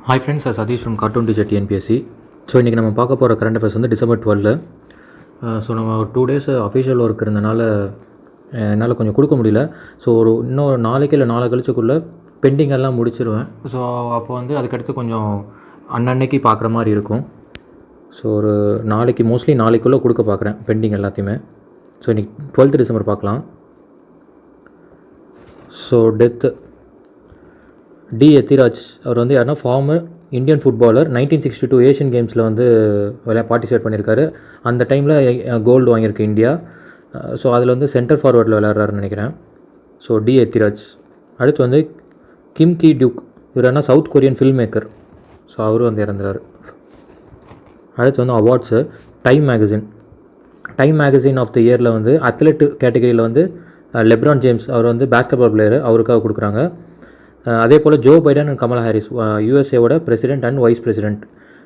Hi friends, Satish from cartoon teacher TNPSC. So இன்றைக்கி நம்ம பார்க்க போகிற கரண்ட் அஃபேர்ஸ் வந்து December 12. ஸோ நம்ம 2 days அஃபிஷியல் ஒர்க் இருந்தனால என்னால் கொஞ்சம் கொடுக்க முடியல. ஸோ இன்னொரு நாளைக்கு இல்லை நாளை கழிச்சுக்குள்ளே பெண்டிங் எல்லாம் முடிச்சிருவேன். ஸோ அப்போ வந்து அதுக்கடுத்து கொஞ்சம் அன்னன்னைக்கு பார்க்குற மாதிரி இருக்கும். ஸோ ஒரு நாளைக்கு மோஸ்ட்லி நாளைக்குள்ளே கொடுக்க பார்க்குறேன் பெண்டிங் எல்லாத்தையுமே. ஸோ இன்றைக்கி 12th December பார்க்கலாம். ஸோ டெத்து டி எத்திராஜ் அவர் வந்து யாருன்னா ஃபார்மர் இந்தியன் ஃபுட்பாலர். 1962 ஏஷியன் கேம்ஸில் வந்து பார்ட்டிசிபேட் பண்ணியிருக்காரு. அந்த டைமில் கோல்டு வாங்கியிருக்கு இந்தியா. ஸோ அதில் வந்து சென்டர் ஃபார்வர்டில் விளையாடுறாருன்னு நினைக்கிறேன். So T Ethiraj. அடுத்து வந்து கிம் கி டியூக், இவர் என்ன South Korean film maker. So அவரும் வந்து இறந்துறாரு. அடுத்து வந்து awards Time magazine of the இயரில் வந்து அத்லெட் கேட்டகரியில் வந்து லெப்ரான் ஜேம்ஸ் அவர் வந்து பேஸ்கெட்பால் பிளேயர், அவருக்காக கொடுக்குறாங்க. அதே போல் Joe Biden and Kamala Harris யூஎஸ்ஏவோட president and vice president.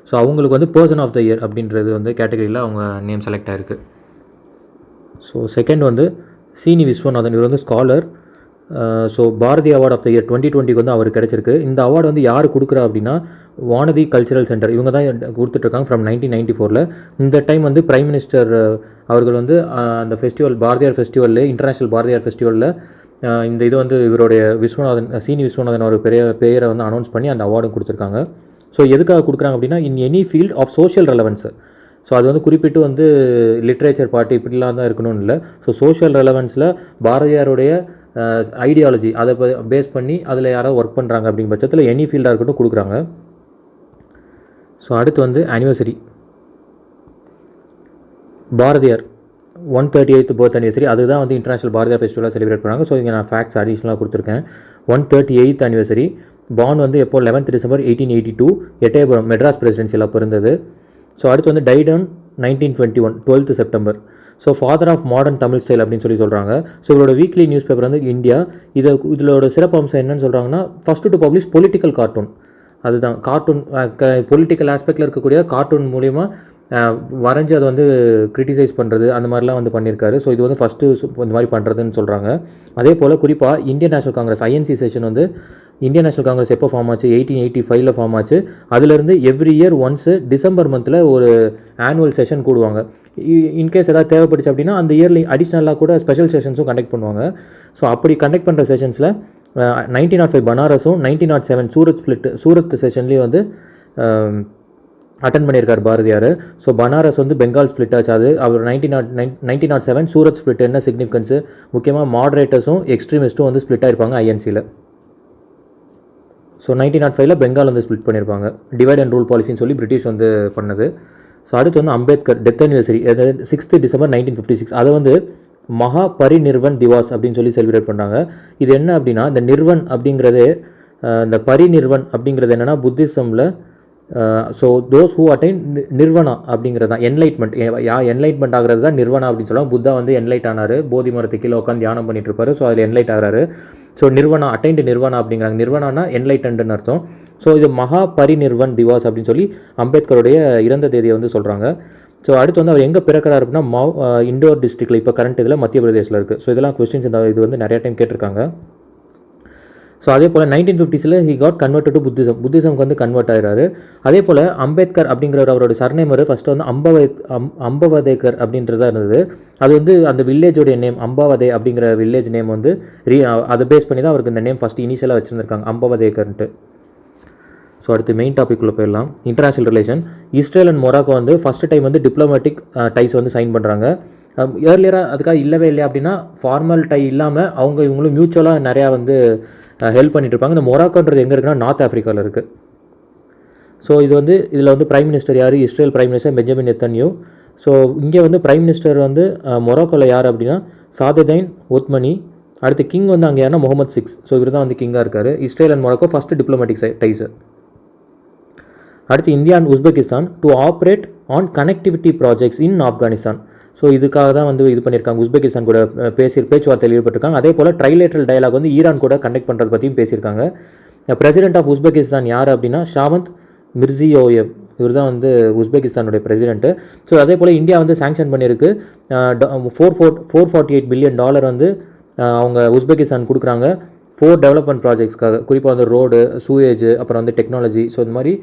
So அவங்களுக்கு வந்து பர்சன் ஆஃப் த இயர் அப்படின்றது வந்து கேட்டகரியில் அவங்க நேம் செலக்ட் ஆகிருக்கு. ஸோ செகண்ட் வந்து சீனி விஸ்வநாதன், இவர் வந்து scholar. So Bharathi award of the year 2020 வந்து அவருக்கு கிடச்சிருக்கு. இந்த அவார்டு வந்து யார் கொடுக்குறா அப்படின்னா வானதி கல்ச்சரல் சென்டர், இவங்க தான் கொடுத்துட்ருக்காங்க ஃப்ரம் 1994. இந்த டைம் வந்து பிரைம் மினிஸ்டர் அவர்கள் வந்து அந்த ஃபெஸ்டிவல் பாரதியார் ஃபெஸ்டிவலில் இன்டர்நேஷ்னல் பாரதியார் ஃபெஸ்டிவலில் இந்த இது வந்து இவருடைய சீனி விஸ்வநாதன் ஒரு பெயரை வந்து அனௌன்ஸ் பண்ணி அந்த அவார்டும் கொடுத்துருக்காங்க. ஸோ எதுக்காக கொடுக்குறாங்க அப்படின்னா in any field of social relevance. So அது வந்து குறிப்பிட்டு வந்து லிட்ரேச்சர் பார்ட்டி இப்படிலாம் தான் இருக்கணும்னு இல்லை. ஸோ சோஷியல் ரெலவன்ஸில் பாரதியாருடைய ஐடியாலஜி அதை பேஸ் பண்ணி அதில் யாராவது ஒர்க் பண்ணுறாங்க அப்படிங்கிற பட்சத்தில் எனி ஃபீல்டாக இருக்கட்டும் கொடுக்குறாங்க. ஸோ அடுத்து வந்து anniversary Bharathiyar 138th birth anniversary. அதுதான் வந்து இன்டர்நேஷனல் பாரதியார் ஃபெஸ்டிவலாக செலிப்ரேட் பண்ணாங்க. ஸோ இங்கே நான் ஃபேக்ட்ஸ் அடிஷ்னலாக கொடுத்துருக்கேன். 138th anniversary. பார்ன் வந்து எப்போ 11th December 1882 எட்டயபுரம் மெட்ராஸ் பிரசிடென்சியில் அப்போ இருந்தது. ஸோ அடுத்து வந்து died on 1921 12th September. So father of modern Tamil style அப்படின்னு சொல்கிறாங்க. ஸோ இவரோட வீக்லி நியூஸ் பேப்பர் வந்து இந்தியா. இதோட சிறப்பு அம்சம் என்னன்னு சொல்கிறாங்கன்னா first to publish political cartoon. அதுதான் கார்ட்டூன் பொலிட்டிக்கல் ஆஸ்பெக்டில் இருக்கக்கூடிய கார்ட்டூன் மூலிமா வரைஞ்சி அதை வந்து கிரிட்டிசைஸ் பண்ணுறது அந்த மாதிரிலாம் வந்து பண்ணியிருக்காரு. ஸோ இது வந்து ஃபஸ்ட்டு இந்த மாதிரி பண்ணுறதுன்னு சொல்கிறாங்க. அதே போல் குறிப்பாக Indian national Congress INC session வந்து இந்தியன் நேஷனல் காங்கிரஸ் எப்போ ஃபார்ம் ஆச்சு 1885 ஃபார்ம் ஆச்சு. அதுலேருந்து எவ்ரி இயர் ஒன்ஸு டிசம்பர் மந்தில் ஒரு ஆனுவல் செஷன் கூடுவாங்க. இன்கேஸ் ஏதாவது தேவைப்பட்டுச்சு அப்படின்னா அந்த இயர்லி அடிஷ்னலாக கூட ஸ்பெஷல் செஷன்ஸும் கண்டக்ட் பண்ணுவாங்க. ஸோ அப்படி கண்டக்ட் பண்ணுற செஷன்ஸில் 1905 பனாரஸும் 1907 சூரத் செஷன்லேயும் வந்து அட்டன் பண்ணியிருக்கார் பாரதியார். ஸோ பனாரஸ் வந்து பெங்கால் ஸ்பிளிட் ஆச்சு. அது அவர் 1907 சூரத் ஸ்பிளிட் என்ன சிக்னிஃபிகன்ஸு, முக்கியமாக மாடரேட்டர்ஸும் எக்ஸ்ட்ரீமிஸ்ட்டும் வந்து ஸ்பிளிட் ஆகிருப்பாங்க ஐஎன்சியில். ஸோ 1905 பெங்கால் வந்து ஸ்பிளிட் பண்ணியிருப்பாங்க. டிவைட் அண்ட் ரூல் பாலிசின்னு சொல்லி பிரிட்டிஷ் வந்து பண்ணது. ஸோ அடுத்து வந்து Ambedkar death anniversary 6th December 1956. அதை வந்து மகா பரிநிர்வன் திவாஸ் அப்படின்னு சொல்லி செலிப்ரேட் பண்ணுறாங்க. இது என்ன அப்படின்னா இந்த நிர்வன் அப்படிங்கிறது இந்த பரிநிர்வன் அப்படிங்கிறது என்னென்னா புத்திசமில் ஸோ தோஸ் ஹூ அட்டைன் நிர்வனா அப்படிங்கிறது தான் என்லைட்மெண்ட். என்லைட்மெண்ட் ஆகிறது தான் நிர்வனா அப்படின்னு சொல்லுவாங்க. புத்தா வந்து என்லைட் ஆனார், போதி மரத்துக்கு கீழே உட்காந்து தியானம் பண்ணிட்டு இருப்பாரு. ஸோ அதில் என்லைட் ஆகிறாரு. ஸோ நிர்வனா அட்டைன்டு நிர்வனா அப்படிங்கிறாங்க. நிர்வனானா என்லைட்டன்டுன்னு அர்த்தம். ஸோ இது மகா பரிநிர்வன் திவாஸ் அப்படின்னு சொல்லி அம்பேத்கருடைய இறந்த தேதியை வந்து சொல்கிறாங்க. ஸோ அடுத்து வந்து அவர் எங்கே பிறக்கிறார் அப்படின்னா இண்டோர் டிஸ்ட்ரிக்டில் இப்போ கரண்ட் இதில் மத்திய பிரதேசில் இருக்குது. ஸோ இதெல்லாம் கொஸ்டின்ஸ் இது வந்து நிறைய டைம் கேட்டிருக்காங்க. ஸோ அதே போல் 1950s he got convert to புத்திசம்க்கு வந்து கன்வெர்ட் ஆகிறாரு. அதே போல் அம்பேத்கர் அப்படிங்கிறவர் அவரோட சர்நேம் ஃபஸ்ட்டு வந்து அம்பவதேக்கர் அப்படின்றதா இருந்தது. அது வந்து அந்த வில்லேஜோடைய நேம் அம்பாவதே அப்படிங்கிற வில்லேஜ் நேம் வந்து அதை பேஸ் பண்ணி தான் அவருக்கு இந்த நேம் ஃபஸ்ட்டு இனிஷியலாக வச்சுருந்துருக்காங்க அம்பவதேக்கர்ன்ட்டு. ஸோ அடுத்து மெயின் டாபிக்குள்ளே போயிடலாம். International relation. Israel and Morocco வந்து ஃபஸ்ட்டு டைம் வந்து டிப்ளமேட்டிக் டைஸ் வந்து சைன் பண்ணுறாங்க. ஏர்லியராக அதுக்காக இல்லவே இல்லை அப்படின்னா ஃபார்மல் டை இல்லாமல் அவங்க இவங்களும் மியூச்சுவலாக நிறையா வந்து ஹெல்ப் பண்ணிட்டு இருப்பாங்க. இந்த மொராக்கோன்றது எங்கே இருக்குன்னா நார்த் ஆஃப்ரிக்காவில் இருக்குது. ஸோ இது வந்து இதில் வந்து பிரைம் மினிஸ்டர் யார், Israel prime minister Benjamin Netanyahu. So இங்கே வந்து பிரைம் மினிஸ்டர் வந்து மொராக்கோவில் யார் அப்படின்னா சாததைன் ஒத்மனி. அடுத்து கிங் வந்து அங்கே யாருன்னா முகமது 6. ஸோ இவர் தான் வந்து கிங்காக இருக்கார். Israel and Morocco first diplomatic ties. அடுத்து India and Uzbekistan to operate on connectivity projects in Afghanistan. So இதுக்காக தான் வந்து இது பண்ணியிருக்காங்க. உஸ்பெகிஸ்தான் கூட பேச்சுவார்த்தையில் ஈடுபட்டிருக்காங்க. அதே போல் ட்ரைலேட்ரல் டயலாக் வந்து ஈரான் கூட கண்டக்ட் பண்ணுறது பற்றியும் பேசியிருக்காங்க. பிரசிடென்ட் ஆஃப் உஸ்பெகிஸ்தான் யார் அப்படின்னா ஷாவந்த் மிர்சியோயேவ். இவர் தான் வந்து உஸ்பெகிஸ்தானுடைய பிரசிடென்ட்டு. ஸோ அதே போல் இந்தியா வந்து சாங்ஷன் பண்ணியிருக்கு. $448 பில்லியன் வந்து அவங்க உஸ்பெகிஸ்தான் கொடுக்குறாங்க 4 டெவலப்மெண்ட் ப்ராஜெக்ட்ஸ்க்காக, குறிப்பாக வந்து ரோடு, சூயேஜ், அப்புறம் வந்து டெக்னாலஜி, ஸோ இந்த மாதிரி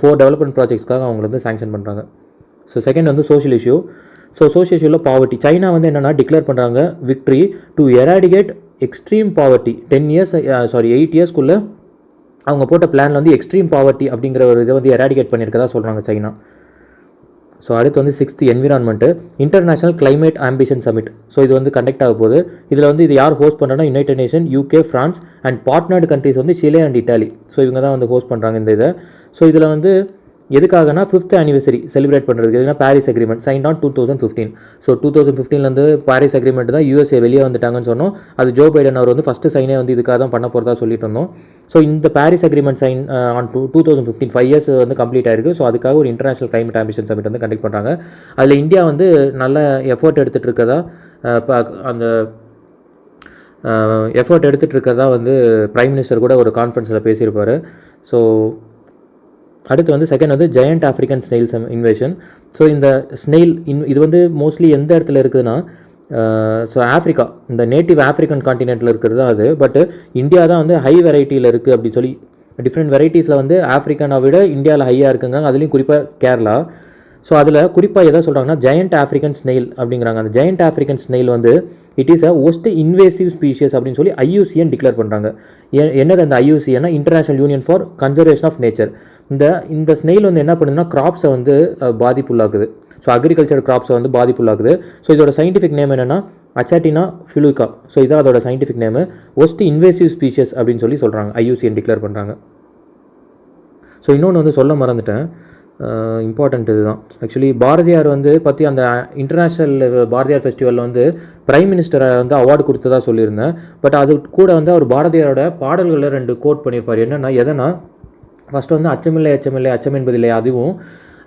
4 டெவலப்மெண்ட் ப்ராஜெக்ட்ஸ்க்காக அவங்க வந்து சேங்ஷன் பண்ணுறாங்க. ஸோ செகண்ட் வந்து சோஷியல் இஷ்யூ. ஸோ சோஷியல் இஷ்யூவில் பாவர்ட்டி, சைனா வந்து என்னென்னா டிக்ளேர் பண்ணுறாங்க victory to eradicate extreme poverty 8 இயர்ஸ்க்குள்ளே அவங்க போட்ட பிளானில் வந்து எக்ஸ்ட்ரீம் பாவர்ட்டி அப்படிங்கிற ஒரு இதை வந்து எராடிகேட் பண்ணியிருக்கதா சொல்கிறாங்க சைனா. ஸோ அடுத்து வந்து 6th environment, international climate ambition summit. So இது வந்து கண்டக்ட் ஆக போகுது. இதில் வந்து இது யார் ஹோஸ்ட் பண்ணுறோன்னா United nation, UK, France and partnered countries வந்து சிலே அண்ட் இட்டாலி. ஸோ இவங்க தான் வந்து ஹோஸ்ட் பண்ணுறாங்க இந்த இதை. ஸோ இதில் வந்து எதுக்காகனா 5th anniversary செலிப்ரேட் பண்ணுறதுக்கு. எதுனா Paris agreement sign on 2015. So 2015 Paris agreement தான் USA வெளியே வந்துட்டாங்கன்னு சொன்னோம். அது ஜோ பைடன் அவர் வந்து ஃபஸ்ட்டு சைனே வந்து இதுக்காக தான் பண்ண போகிறதா சொல்லிட்டு இருந்தோம். ஸோ இந்த Paris agreement sign on 2015 5 years வந்து கம்ப்ளீட் ஆயிருக்கு. ஸோ அதுக்காக ஒரு இன்டர்நேஷனல் கிளைமேட் ஆம்பிஷன் சமிட் வந்து கண்டக்ட் பண்ணுறாங்க. அதில் இந்தியா வந்து நல்ல எஃபர்ட் எடுத்துகிட்டு இருக்கதா அந்த எஃபர்ட் எடுத்துகிட்டு இருக்கதா வந்து பிரைம் மினிஸ்டர் கூட ஒரு கான்ஃபரன்ஸில் பேசியிருப்பார். ஸோ அடுத்து வந்து செகண்ட் வந்து giant African snails invasion. So இந்த ஸ்னெயில் இது வந்து மோஸ்ட்லி எந்த இடத்துல இருக்குதுன்னா ஸோ ஆஃப்ரிக்கா, இந்த நேட்டிவ் ஆஃப்ரிக்கன் காண்டினென்ட்டில் இருக்கிறது தான் அது. பட் இந்தியா தான் வந்து ஹை வெரைட்டியில் இருக்குது அப்படி சொல்லி டிஃப்ரெண்ட் வெரைட்டிஸில் வந்து ஆஃப்ரிக்கனை விட இந்தியாவில் ஹையாக இருக்குங்கிறாங்க. அதுலேயும் குறிப்பாக கேரளா. ஸோ அதில் குறிப்பாக எதை சொல்கிறாங்கன்னா ஜெயண்ட் ஆஃப்ரிக்கன் ஸ்னெயில் அப்படிங்கிறாங்க. அந்த ஜெயண்ட் ஆஃப்ரிக்கன் ஸ்னெயில் வந்து it is a worst invasive species அப்படின்னு சொல்லி IUCN டிக்ளேர் பண்ணுறாங்க. என்னது அந்த IUCN? International Union for Conservation of Nature. இந்த ஸ்னெயில் வந்து என்ன பண்ணுதுன்னா கிராப்ஸை வந்து பாதிப்புள்ளாக்குது. ஸோ அக்ரிகல்ச்சர் கிராப்ஸை வந்து பாதிப்புள்ளாக்குது. ஸோ இதோட சயின்டிஃபிக் நேம் என்னென்னா அச்சாட்டினா ஃபிலுகா. ஸோ இதான் அதோட scientific name. Worst invasive species அப்படின்னு சொல்லி சொல்கிறாங்க, IUCN டிக்ளேர் பண்ணுறாங்க. ஸோ இன்னொன்று வந்து சொல்ல மறந்துட்டேன், இம்பார்ட்டண்ட் இதுதான். ஆக்சுவலி பாரதியார் வந்து பற்றி அந்த இன்டர்நேஷ்னல் பாரதியார் ஃபெஸ்டிவலில் வந்து பிரைம் மினிஸ்டரை வந்து அவார்டு கொடுத்ததா சொல்லியிருந்தேன். பட் அது கூட வந்து அவர் பாரதியாரோட பாடல்களில் 2 கோட் பண்ணியிருப்பார். என்னென்னா எதனா ஃபஸ்ட்டு வந்து அச்சமில்லை அச்சமில்லை அச்சம் என்பதில்லை, அதுவும்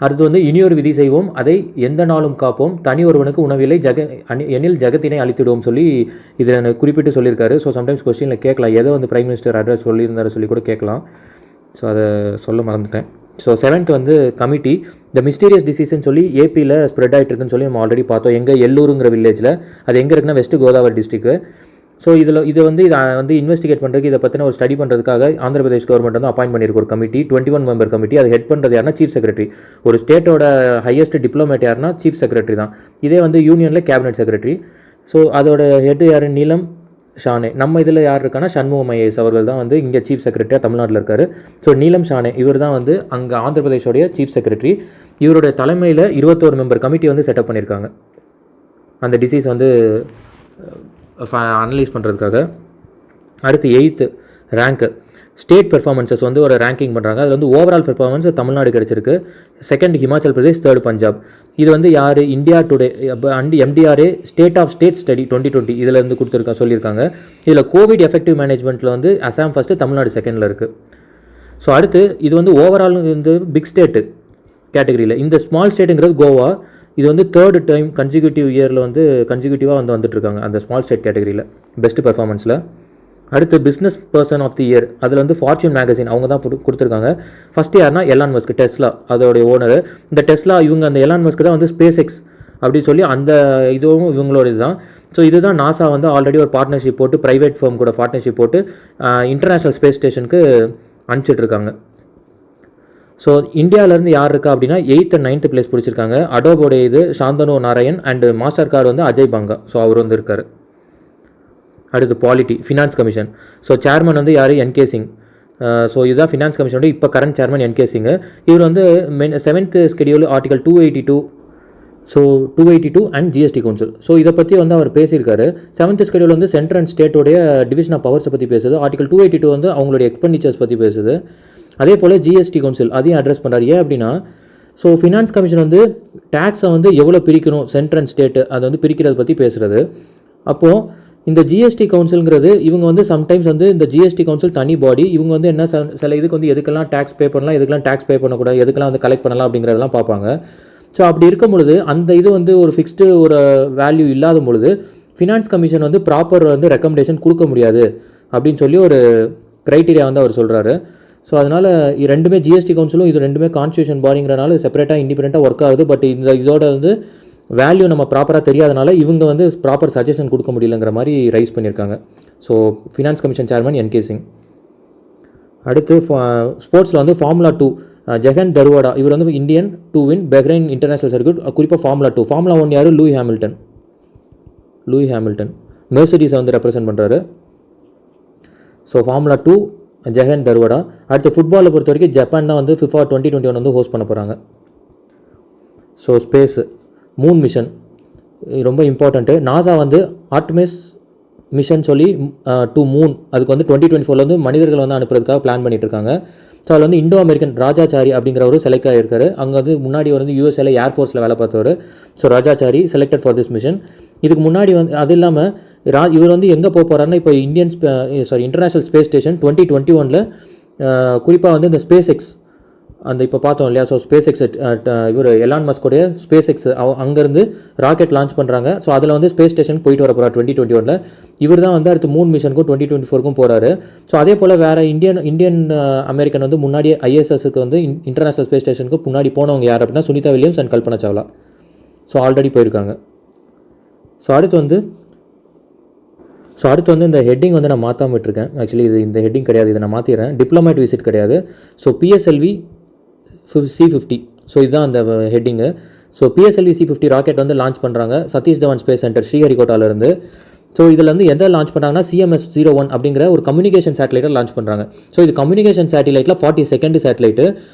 அடுத்து வந்து இனியொரு விதி செய்வோம் அதை எந்த நாளும் காப்போம், தனி ஒருவனுக்கு உணவில்லை எனில் ஜகத்தினை அழித்திடுவோம் சொல்லி இதில் குறிப்பிட்டு சொல்லியிருக்காரு. ஸோ சம்டைம்ஸ் கொஸ்டினில் கேட்கலாம் எதை வந்து பிரைம் மினிஸ்டர் அட்ரஸ் சொல்லியிருந்தாரு சொல்லி கூட கேட்கலாம். ஸோ அதை சொல்ல மறந்துட்டேன். ஸோ 7th வந்து கமிட்டி, இந்த மிஸ்டீரியஸ் டிசீஸ்ன்னு சொல்லி ஏபியில் ஸ்ப்ரெட் ஆகிட்டு இருக்குன்னு சொல்லி நம்ம ஆல்ரெடி பார்த்தோம். எங்கே எல்லூருங்கிற வில்லேஜில், அது எங்கே இருக்குன்னா வெஸ்ட் கோதாவரி டிஸ்ட்ரிக்ட். ஸோ இதை வந்து இன்வெஸ்டிகேட் பண்ணுறதுக்கு, இதை பற்றின ஒரு ஸ்டடி பண்ணுறதுக்காக ஆந்திர பிரதேஷ் கவர்மெண்ட் வந்து அப்பாயின்ட் பண்ணியிருக்க ஒரு கமிட்டி, 21 மெம்பர் கமிட்டி. அதை ஹெட் பண்ணுறது யாருன்னா சீஃப் செக்ரட்டரி. ஒரு ஸ்டேட்டோட ஹையஸ்ட் டிப்ளமேட் யாருன்னா சீஃப் செக்ரட்டரி தான். இதே வந்து யூனியனில் கேபினெட் செக்ரட்டரி. ஸோ அதோட ஹெட் யார்? நீலம் ஷானே. நம்ம இதில் யார் இருக்கான்னா சண்முகம் IAS அவர்கள் தான் வந்து இங்கே சீஃப் செக்ரட்டரியாக தமிழ்நாட்டில் இருக்கார். ஸோ நீலம் ஷானே இவர் தான் வந்து அங்கே ஆந்திர பிரதேஷோடைய சீஃப் செக்ரட்டரி. இவருடைய தலைமையில் 21 மெம்பர் கமிட்டி வந்து செட்டப் பண்ணியிருக்காங்க அந்த டிசீஸ் வந்து அனலைஸ் பண்ணுறதுக்காக. அடுத்து 8th ரேங்க்கு, ஸ்டேட் பெர்ஃபார்மன்ஸஸ் வந்து ஒரு ரேங்கிங் பண்ணுறாங்க. அதில் வந்து ஓவரால் பெர்ஃபார்மன்ஸ் தமிழ்நாடு கிடச்சிருக்கு. 2nd Himachal Pradesh, 3rd Punjab. இது வந்து யார்? India Today and MDRA state of state study 2020 இதில் வந்து சொல்லியிருக்காங்க. இதில் கோவிட் எஃபெக்டிவ் மேனேஜ்மெண்ட்டில் வந்து அசாம் ஃபஸ்ட்டு, தமிழ்நாடு 2nd இருக்குது. ஸோ அடுத்து இது வந்து ஓவரால் வந்து பிக் ஸ்டேட்டு கேட்டகரியில். இந்த ஸ்மால் ஸ்டேட்டுங்கிறது கோவா. இது வந்து 3rd டைம் கன்சிக்யூட்டிவ் இயரில் வந்து கன்சிக்யூட்டிவாக வந்து வந்துட்டுருக்காங்க அந்த ஸ்மால் ஸ்டேட் கேட்டகரியில் பெஸ்ட் பெர்ஃபார்மன்ஸில். அடுத்து business person of the year, அதில் வந்து ஃபார்ச்சூன் மேகசின் அவங்க தான் கொடுத்துருக்காங்க. ஃபஸ்ட்டு யாருன்னா எலான் மஸ்க், டெஸ்லா அதோடைய ஓனர். இந்த டெஸ்லா இவங்க அந்த எலான் மஸ்க் தான் வந்து ஸ்பேஸ் எக்ஸ் அப்படின்னு சொல்லி அந்த இதுவும் இவங்களோட இதுதான். ஸோ இதுதான் நாசா வந்து ஆல்ரெடி ஒரு பார்ட்னர்ஷிப் போட்டு ப்ரைவேட் ஃபர்ம் கூட பார்ட்னர்ஷிப் போட்டு இன்டர்நேஷ்னல் ஸ்பேஸ் ஸ்டேஷனுக்கு அனுப்பிச்சிட்ருக்காங்க. ஸோ இந்தியாவிலேருந்து யார் இருக்கா அப்படின்னா 8th and 9th பிளேஸ் பிடிச்சிருக்காங்க. அடோபோடைய இது Shantanu Narayen and Mastercard வந்து அஜய் பங்கா. ஸோ அவர் வந்து இருக்கார். அடுத்து polity, finance commission. So chairman வந்து யார்? NK சிங். ஸோ இதுதான் ஃபினான்ஸ் கமிஷனோட இப்போ கரண்ட் சேர்மன் NK சிங். இவர் வந்து 7th schedule article 282 so 282 and GST council. So இதை பற்றி வந்து அவர் பேசியிருக்காரு. 7th ஸ்கெடியூல் வந்து சென்ட்ரல் அண்ட் ஸ்டேட்டோடைய டிவிஷன் ஆஃப் பவர்ஸை பற்றி பேசுது. ஆர்டிகல் 282 வந்து அவங்களுடைய எக்ஸ்பெண்டிச்சர்ஸ் பற்றி பேசுது. அதே போல் GST கவுன்சில் அதையும் அட்ரஸ் பண்ணுறாரு. ஏன் அப்படின்னா ஸோ ஃபினான்ஸ் கமிஷன் வந்து டேக்ஸை வந்து எவ்வளோ பிரிக்கணும் சென்ட்ரல் அண்ட் ஸ்டேட்டு அதை வந்து பிரிக்கிறத பற்றி பேசுகிறது. அப்போது இந்த GST கவுன்சில்ங்கிறது இவங்க வந்து சம்டைம்ஸ் வந்து இந்த GST கவுன்சில் தனி பாடி, இவங்க வந்து என்ன சில இதுக்கு வந்து எதுக்கெல்லாம் டேக்ஸ் பே பண்ணலாம், எதுக்கெல்லாம் டேக்ஸ் பே பண்ணக்கூடாது, எதுக்கெல்லாம் வந்து கலெக்ட் பண்ணலாம் அப்படிங்கிறதெல்லாம் பார்ப்பாங்க. ஸோ அப்படி இருக்கும் பொழுது அந்த இது வந்து ஒரு ஃபிக்ஸ்டு ஒரு வேல்யூ இல்லாத பொழுது ஃபினான்ஸ் கமிஷன் வந்து ப்ராப்பர் வந்து ரெக்கமெண்டேஷன் கொடுக்க முடியாது அப்படின்னு சொல்லி ஒரு க்ரைட்டீரியா வந்து அவர் சொல்கிறாரு. ஸோ அதனால் ரெண்டுமே GST கவுன்சிலும் இது ரெண்டுமே கான்ஸ்டியூஷன் பாடிங்கிறனால செப்பரேட்டாக இண்டிபெண்ட்டாக ஒர்க் ஆகுது. பட் இதோட வந்து வேல்யூ நம்ம ப்ராப்பராக தெரியாதனால இவங்க வந்து ப்ராப்பர் சஜஷன் கொடுக்க முடியலங்கிற மாதிரி ரைஸ் பண்ணியிருக்காங்க. So finance commission chairman N K Singh. அடுத்து ஸ்போர்ட்ஸில் வந்து ஃபார்முலா 2 ஜெகன் தர்வாடா, இவர் வந்து Indian to win Bahrain International Circuit, குறிப்பாக ஃபார்முலா 2. ஃபார்முலா 1 யார்? லூயி ஹாமில்டன் மெர்சிடிஸை வந்து ரெப்ரசென்ட் பண்ணுறாரு. So Formula 2 Jehan Daruvala. அடுத்து ஃபுட்பாலை பொறுத்த வரைக்கும் ஜப்பான் தான் வந்து FIFA 2021 வந்து ஹோஸ்ட் பண்ண போகிறாங்க. ஸோ ஸ்பேஸ் மூன் மிஷன் ரொம்ப இம்பார்ட்டண்ட்டு. நாசா வந்து ஆர்டமிஸ் மிஷன் சொல்லி டு மூன், அதுக்கு வந்து 2024 வந்து மனிதர்கள் வந்து அனுப்புறதுக்காக பிளான் பண்ணிட்டு இருக்காங்க. ஸோ அதில் வந்து இண்டோ அமெரிக்கன் ராஜாச்சாரி அப்படிங்கிறவரு செலக்ட் ஆகியிருக்காரு. அங்கே வந்து முன்னாடி வந்து யூஎஸ்ஏல ஏர்ஃபோர்ஸில் வேலை பார்த்தவர். So Rajachari selected for this mission. இதுக்கு முன்னாடி வந்து அது இல்லாமல் இவர் வந்து எங்கே போக போகிறாருன்னா, இப்போ இன்டர்நேஷனல் ஸ்பேஸ் ஸ்டேஷன் 2021 குறிப்பாக வந்து இந்த ஸ்பேஸ் எக்ஸ் அந்த இப்போ பார்த்தோம் இல்லையா. ஸோ ஸ்பேஸ் எக்ஸ் இவர் எலான் மஸ்கோடைய ஸ்பேஸ் எக்ஸ் அங்கேருந்து ராக்கெட் லான்ச் பண்ணுறாங்க. ஸோ அதில் வந்து ஸ்பேஸ் ஸ்டேஷன் போயிட்டு வர போகிறார் 2021. இவர் தான் வந்து அடுத்து மூன் மிஷனுக்கும் 2024க்கும் போகிறாரு. ஸோ அதே போல் வேறு இந்தியன் அமெரிக்கன் வந்து முன்னாடி ISSக்கு வந்து இன்டர்நேஷனல் ஸ்பேஸ் ஸ்டேஷனுக்கு முன்னாடி போனவங்க யார் அப்படின்னா Sunita Williams and Kalpana Chawla. So already போயிருக்காங்க. ஸோ அடுத்து வந்து இந்த ஹெட்டிங் வந்து நான் மாற்றாம விட்டுருக்கேன். ஆக்சுவலி இது இந்த ஹெட்டிங் கிடையாது, இதை நான் மாற்றிடுறேன். டிப்ளமேட் விசிட் கிடையாது. So PSLV C50. ஸோ இதுதான் அந்த heading. So PSLV C50 rocket வந்து லான்ச் பண்ணுறாங்க சதீஷ் தவான் ஸ்பேஸ் சென்டர் ஸ்ரீஹரிகோட்டாவிலேருந்து. ஸோ இதில் வந்து எதை லான்ச் பண்ணுறாங்கன்னா CMS-01 அப்படிங்கிற ஒரு கம்யூனிகேஷன் சேட்டலைட்டை லான்ச் பண்ணுறாங்க. ஸோ இது கம்யூனிகேஷன் சேட்டலைட்டில் 42nd சேட்டலைட்டு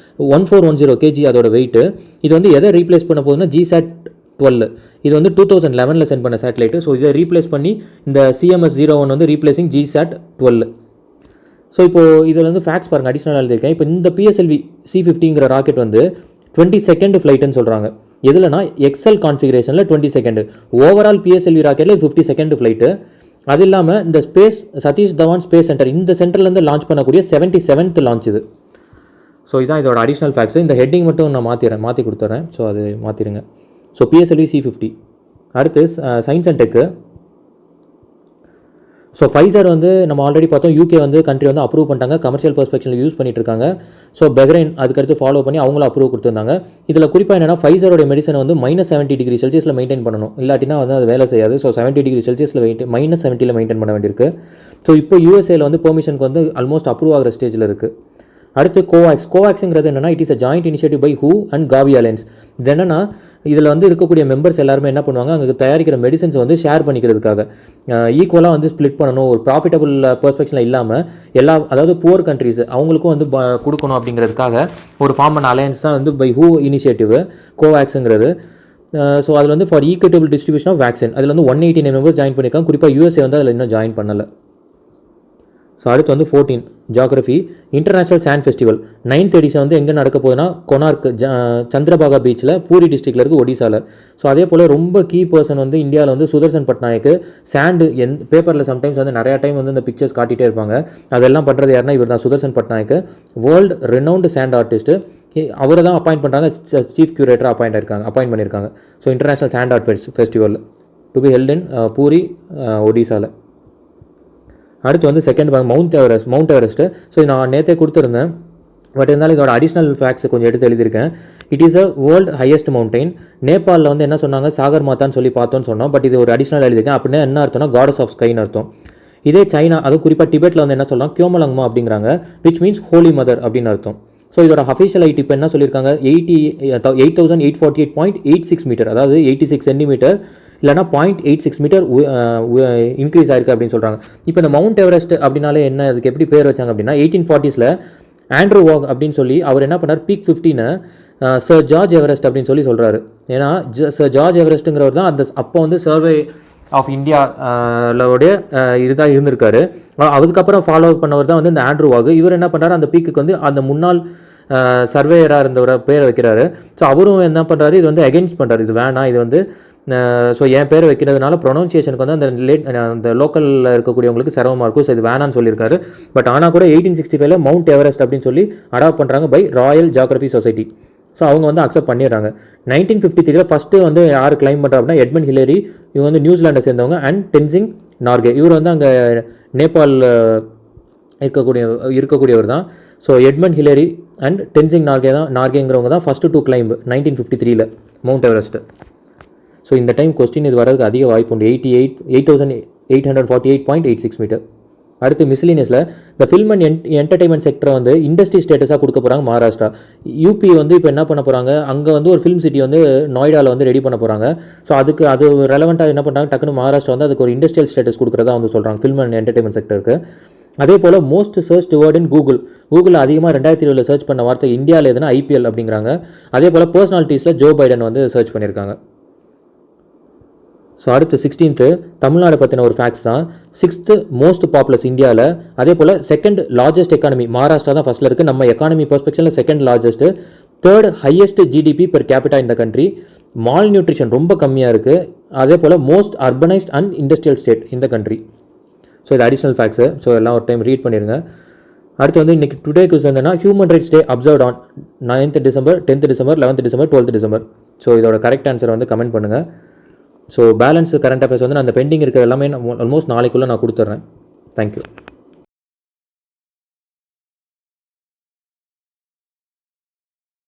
1410 kg அதோட வெயிட்டு. இது வந்து எதை ரீப்ளேஸ் பண்ண போகுதுன்னா GSAT-12. இது வந்து 2011 சென்ட் பண்ண சேட்டலைட்டு. ஸோ இதை ரீப்ளேஸ் பண்ணி இந்த CMS-01 வந்து ரீப்ளேசிங் GSAT-12. ஸோ இப்போது இதில் வந்து ஃபேக்ட்ஸ் பாருங்கள், அடிஷ்னல் எழுதியிருக்கேன். இப்போ இந்த PSLV C50ங்கிற ராக்கெட் வந்து 22nd ஃப்ளைட்டுன்னு சொல்கிறாங்க. எதுலனா எக்ஸல் கான்ஃபிகரேஷனில் 22nd. ஓவரால் PSLV ராக்கெட்டில் 52nd ஃப்ளைட்டு. அது இல்லாமல் இந்த சதீஷ் தவான் ஸ்பேஸ் சென்டர் இந்த சென்டர்லேருந்து லான்ச் பண்ணக்கூடிய 77th லான்ச் இது. ஸோ இதான் இதோட அடிஷ்னல் ஃபேக்ட்ஸ். இந்த ஹெட்டிங் மட்டும் நான் மாற்றி கொடுத்துட்றேன். ஸோ அது மாற்றிடுங்க. So PSLV C50. அடுத்து science and tech. So Pfizer வந்து நம்ம ஆல்ரெடி பார்த்தோம், UK வந்து கண்ட்ரி வந்து அப்ரூவ் பண்ணிட்டாங்க, கமர்ஷியல் பெர்ஸ்பெக்ஷனில் யூஸ் பண்ணிட்டு இருக்காங்க. ஸோ பஹ்ரைன் அதுக்கடுத்து ஃபாலோ பண்ணி அவங்களும் அப்ரூவ் கொடுத்துருந்தாங்க. இதில் குறிப்பாக என்னென்னா ஃபைசரோட மெடிசனை வந்து -70 டிகிரி செல்சியஸில் மெயின்டைன் பண்ணணும், இல்லாட்டினா வந்து அது வேலை செய்யாது. ஸோ 70 டிகிரி செல்சியஸில் -70 மெயின்டைன் பண்ண வேண்டியிருக்கு. ஸோ இப்போ USAவில் வந்து பெர்மிஷனுக்கு வந்து ஆல்மோஸ்ட் அப்ரூவ் ஆகிற ஸ்டேஜில் இருக்குது. அடுத்து கோவாக்ஸுங்கிறது என்னென்னா it is a joint initiative by WHO and Gavi alliance. இது என்னென்னா இதில் வந்து இருக்கக்கூடிய மெம்பர்ஸ் எல்லாருமே என்ன பண்ணுவாங்க, அங்கே தயாரிக்கிற மெடிசன்ஸ் வந்து ஷேர் பண்ணிக்கிறதுக்காக ஈக்குவலாக வந்து ஸ்ப்ளிட் பண்ணணும், ஒரு ப்ராஃபிட்டபிள் பெர்ஸ்பெக்ஷனில் இல்லாமல் அதாவது புவர் கண்ட்ரீஸ் அவங்களுக்கும் வந்து கொடுக்கணும் அப்படிங்கிறதுக்காக ஒரு ஃபார்ம் பண்ண அலையன்ஸ் தான் வந்து பை WHO இனிஷியேட்டிவ் கோவாக்ஸுங்கிறது. ஸோ அதில் வந்து for equitable distribution of vaccine அதில் வந்து 189 மெம்பர்ஸ் ஜாயின் பண்ணியிருக்காங்க. குறிப்பாக USA வந்து அதில் இன்னும் ஜாயின் பண்ணலை. ஸோ அடுத்து வந்து 14 geography. International sand festival 9th edition வந்து எங்கே நடக்க போகுதுன்னா கொனார்க் சந்திரபாகா பீச்சில் பூரி டிஸ்ட்ரிக்டில் இருக்குது, ஒடிசாவில். ஸோ அதே போல் ரொம்ப கீ பர்சன் வந்து இந்தியாவில் வந்து சுதர்சன் பட்நாயக். சாண்டு பேப்பரில் சம்டைம்ஸ் வந்து நிறையா டைம் வந்து இந்த பிக்சர்ஸ் காட்டிகிட்டே இருப்பாங்க. அதெல்லாம் பண்ணுறது யாருன்னா இவர் தான், Sudarsan Pattnaik. World renowned sand artist. அவரை தான் அப்பாயிண்ட் பண்ணுறாங்க, சீஃப் கியூரேட்டராக அப்பாயிண்ட் பண்ணியிருக்காங்க. So international sand art festival to be held in Puri ஒடிசாவில். அடுத்து வந்து செகண்ட் மவுண்ட் எவரெஸ்ட்டு. ஸோ நான் நேற்றே கொடுத்துருந்தேன், பட் இருந்தாலும் இதோட அடிஷ்னல் ஃபேக்ட்ஸ் கொஞ்சம் எடுத்து எழுதியிருக்கேன். It is a world highest mountain. நேபாளில் வந்து என்ன சொன்னாங்க, சாகர் மாதான்னு சொல்லி பார்த்தோன்னு சொன்னோம், பட் இது ஒரு அடிஷ்னல் எழுதியிருக்கேன். அப்படின்னா என்ன அர்த்தம்னா காடஸ் ஆஃப் ஸ்கைன்னு அர்த்தம். இதே சைனா, அதுவும் குறிப்பாக டிபெட்டில் வந்து என்ன சொல்லலாம், கியோமலங்மா அப்படிங்கிறாங்க, விச் மீன்ஸ் ஹோலி மதர் அப்படின்னு அர்த்தம். ஸோ இதோட அஃபிஷியல் ஹைட் இப்போ என்ன சொல்லியிருக்காங்க, 88,848.86 மீட்டர், அதாவது 86 சென்டிமீட்டர் இல்லைனா 0.86 மீட்டர் இன்க்ரீஸ் ஆயிருக்கு அப்படின்னு சொல்கிறாங்க. இப்போ இந்த மவுண்ட் எவரெஸ்ட் அப்படின்னாலே என்ன, அதுக்கு எப்படி பேர் வச்சாங்க அப்படின்னா 1840s ஆண்ட்ரூ வாக் அப்படின்னு சொல்லி அவர் என்ன பண்ணார், பீக் 15 சர் ஜார்ஜ் எவரெஸ்ட் அப்படின்னு சொல்லி சொல்கிறாரு. ஏன்னா சர் ஜார்ஜ் எவரெஸ்ட்டுங்கிறவர் தான் அப்போ வந்து சர்வே ஆஃப் இந்தியாவோடைய இதுதான் இருந்திருக்காரு. அதுக்கப்புறம் ஃபாலோ பண்ணவர் தான் வந்து இந்த ஆண்ட்ரூ வாக். இவர் என்ன பண்ணுறாரு, அந்த பீக்குக்கு வந்து அந்த முன்னாள் சர்வேயராக இருந்தவரை பேரை வைக்கிறாரு. ஸோ அவரும் என்ன பண்ணுறாரு, இது வந்து அகெயின்ஸ்ட் பண்ணுறாரு, இது வேணாம், இது வந்து ஸோ என் பேர் வைக்கிறதுனால ப்ரொனவுன்சியேஷனுக்கு வந்து அந்த லோக்கலில் இருக்கக்கூடியவங்களுக்கு சிரமமாக இருக்கும். ஸோ இது வேணான்னு சொல்லியிருக்காரு. பட் ஆனால் கூட 1865 மவுண்ட் எவரெஸ்ட் அப்படின்னு சொல்லி அடாப்ட் பண்ணுறாங்க by royal geography society. So அவங்க வந்து அக்செப்ட் பண்ணிடுறாங்க. 1953 ஃபஸ்ட்டு வந்து யார் கிளைம் பண்ணுறா அப்படின்னா எட்மண்ட் ஹிலரி, இவங்க வந்து நியூசிலாண்டை சேர்ந்தவங்க, அண்ட் டென்சிங் நார்கே, இவர் வந்து அங்கே நேபாள் இருக்கக்கூடியவர் தான். So Edmund Hillary and Tenzing நார்கேங்கிறவங்க தான் first to climb 1953 mount Everest. So இந்த டைம் கொஸ்டின் இது வரதுக்கு அதிக வாய்ப்பு உண்டு. 8,000 848.86 மீட்டர். அடுத்து மிஸ்லினியஸில் இந்த ஃபில்ம் அண்ட் என்டர்டைன்மெண்ட் செக்டரை வந்து இண்டஸ்ட்ரி ஸ்டேட்டஸாக கொடுக்க போகிறாங்க மகாராஷ்டிரா. யூபி வந்து இப்போ என்ன பண்ண போகிறாங்க, அங்கே வந்து ஒரு ஃபிலிம் சிட்டி வந்து நொய்டாவில் வந்து ரெடி பண்ண போகிறாங்க. ஸோ அதுக்கு அது ரெலவெண்ட்டாக என்ன பண்ணுறாங்க, டக்குனு மகாராஷ்டிரா வந்து அதுக்கு ஒரு இண்டஸ்ட்ரியல் ஸ்டேட்டஸ் கொடுக்குறதா வந்து சொல்கிறாங்க ஃபில்ம் அண்ட் என்டர்டைன்மெண்ட் செக்டருக்கு. அதே போல் மோஸ்ட் சர்ச் வேர்ட் இன் கூகுளில் அதிகமாக 2020 சர்ச் பண்ண வார்த்தை இந்தியாவில் எதுனா IPL அப்படிங்கிறாங்க. அதே போல் பர்சனாலிட்டிஸில் ஜோ பைடன் வந்து சர்ச் பண்ணியிருக்காங்க. ஸோ அடுத்து 16th தமிழ்நாடு பற்றின ஒரு ஃபேக்ட்ஸ் தான். 6th மோஸ்ட் பாப்புலஸ் இந்தியாவில். அதே போல் செகண்ட் லார்ஜஸ்ட் எக்கானமி மகாராஷ்டிரா தான் ஃபஸ்ட்டில் இருக்குது. நம்ம எக்கானமி பெர்ஸ்பெக்டிவில் second largest. Third highest GDP per capita இந்த கண்ட்ரி. மால் நியூட்ரிஷன் ரொம்ப கம்மியாக இருக்குது. அதே போல் most urbanised and industrial state இந்த கண்ட்ரி. ஸோ இது அடிஷ்னல் ஃபேக்ட்ஸு. ஸோ எல்லாம் ஒரு டைம் ரீட் பண்ணிடுங்க. அடுத்து வந்து இன்றைக்கி டுடே குவிஸ் என்னன்னா human rights day observe on 9th December, 10th December, 11th December, 12th December. So இதோட கரெக்ட் ஆன்சரை வந்து கமெண்ட் பண்ணுங்கள். ஸோ பேலன்ஸ் கரண்ட் அஃபேர்ஸ் வந்து நான் அந்த பெண்டிங் இருக்கிறது எல்லாமே ஆல்மோஸ்ட் நாளைக்குள்ளே நான் கொடுத்துட்றேன். தேங்க்யூ.